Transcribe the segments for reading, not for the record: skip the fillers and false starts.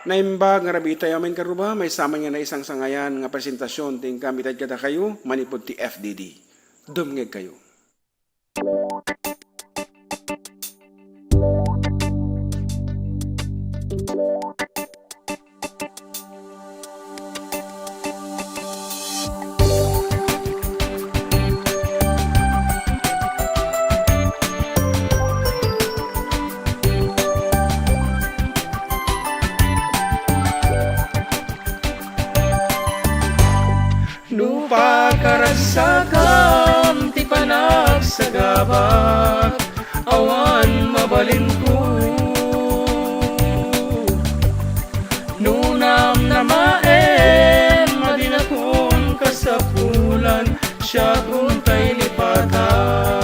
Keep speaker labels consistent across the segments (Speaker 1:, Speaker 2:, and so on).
Speaker 1: Naimbag nga rabi tayo amin karuba, may sama nga na isang sangayan nga presentasyon ting kamitad kada kayo, manipod ti FDD. Dumngeg kayo.
Speaker 2: Lupa karasakam, ti panagsagabak, awan mabalin ko. Nunam na maem, madinakon kasapulan, siya kung tayo lipatan.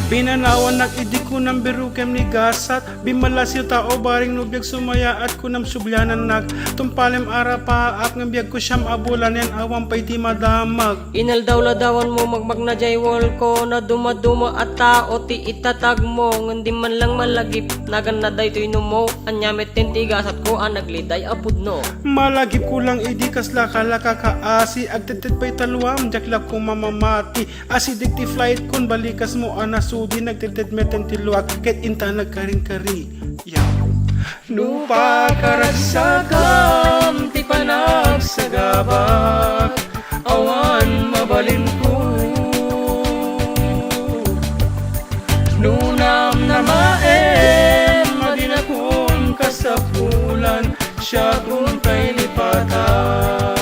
Speaker 1: Binanawan nag-idi ko ng birukem ni gasat, bimalasyo tao baring nubiyag sumaya at kunam subyanan nag, tumpalem arapa ak ng biyag ko siyam abulan yan awang pa'y ti madamag.
Speaker 2: Inaldaw-ladawan mo magmag na jaywol ko, na dumaduma at tao ti itatag mo, hindi man lang malagip, nagan na day to'y numo, anyamit tintigas at ko ang nagliday apud no.
Speaker 1: Malagip ko lang idi kasla kalaka kaasi, agtitit pa'y talwam, jaklak ko mamamati, asidik ti flight kun balikas mo anasudi, nagtitit meten ti luwag, ket inta nagkaring-kari. Yaw.
Speaker 2: Lupa karasakam, ti panagsagabak, awan mabalin ko. Nunam na maem, madinakon kasapulan, siya kung kay lipatan.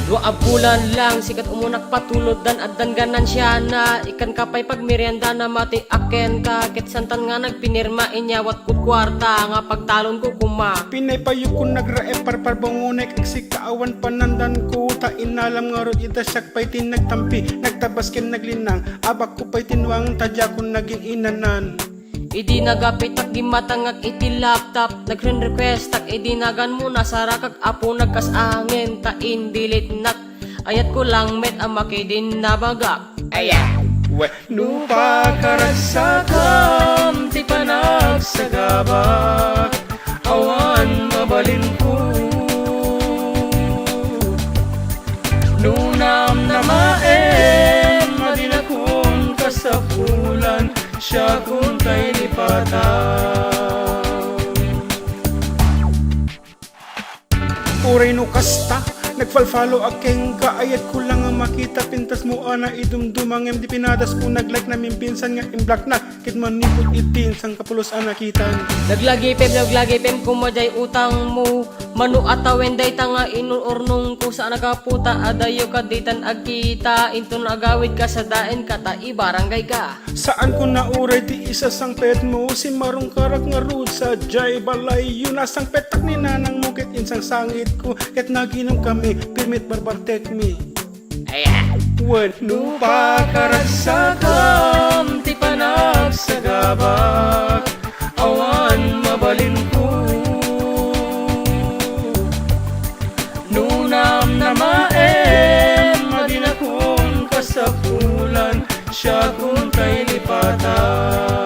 Speaker 2: Dua bulan lang, sikat umunak patulod dan addan ganan siya na ikan kapay pag merienda na mati aken ka, ket santan nga nagpinirma inyawat kut kwarta nga pagtalon ko kuma.
Speaker 1: Pinay payo ko nagrae parparbangunek, agsik kaawan panandan ko, ta inalam nga rod ita siyak pa'y tinagtampi, nagtabas ken naglinang, abak ko pa'y tinwang, tadya ko naging inanan.
Speaker 2: Idi nagapit tak gimatangag iti laptop, nag-friend request tak idi nagan mo nasarakag apo nagkas angin ta indilit nak, ayat ko lang met ang makidin nabagak. Aya
Speaker 1: We,
Speaker 2: lupa karasakam, ti panagsagabak, awan mabalin ko. Nunam na maem, madinakon kasapulan, siya kung kay lipatan.
Speaker 1: Uray no kasta, nagfalfalo akeng kaayat ko lang ang makita, pintas mo ana idumdumang di pinadas ko naglike na mimpinsan nga imblock na, kit manipot itin sang kapulos anakitan.
Speaker 2: Naglagi pem kumajay utang mo, manu atawen day tanga inuurnong ko sa nagaputa, adayo kaditan agkita, into nagawid ka sa daen kata ibarangay ka.
Speaker 1: Saan ko na uray ti isa sang pet mo, si marong karak nga rood sa jay balay, yun asang petak ni nanang mo, kit insang sangit ko, ket naginom kami, permit barbartek me. Wen
Speaker 2: Lupa karasakam, ti panagsagabak, awan mabalin ko. Nunam na maem, madinakon kasapulan, siya kung kay lipatan.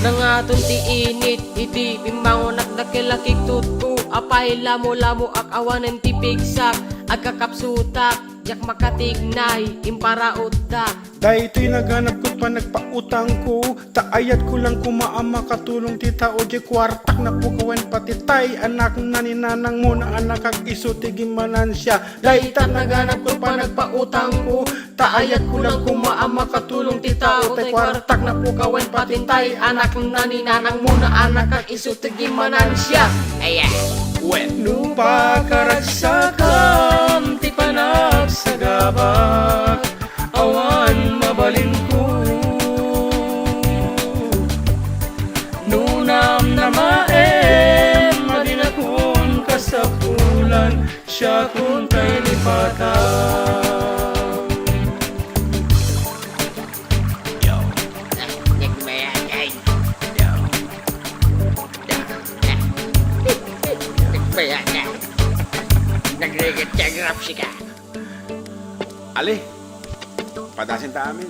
Speaker 2: Nangaton ti init, iti bimangon at nakilakik tutko, apay lamo-lamo ak awanan ti pigsak, agkakapsutak, jak makatignay, imparaotak.
Speaker 1: Dahil ito'y naghanap ko't pa nagpautang ko, taayat ko lang kumaama katulong ti tao di kwartak na pukawen pati tay, anak na ni nanang mo na anak kag iso tigimanan siya. Dahil ta naghanap ko't pa nagpautang ko, taayat ko lang kumaama katulong ti tao di kwartak na pukawen pati tay, anak na ni nanang mo na anak kag iso tigimanan siya.
Speaker 2: Lupa karasakam, ti panagsagabak, awan mabalin ko. Nunam na maem, madinakon kasapulan, siya kung kay lipatan.
Speaker 1: Ali, padasin ta amin.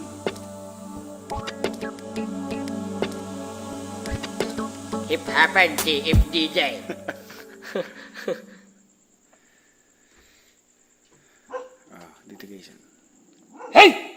Speaker 3: Hip-hopan si FDJ.
Speaker 1: Litigation.
Speaker 3: Hey!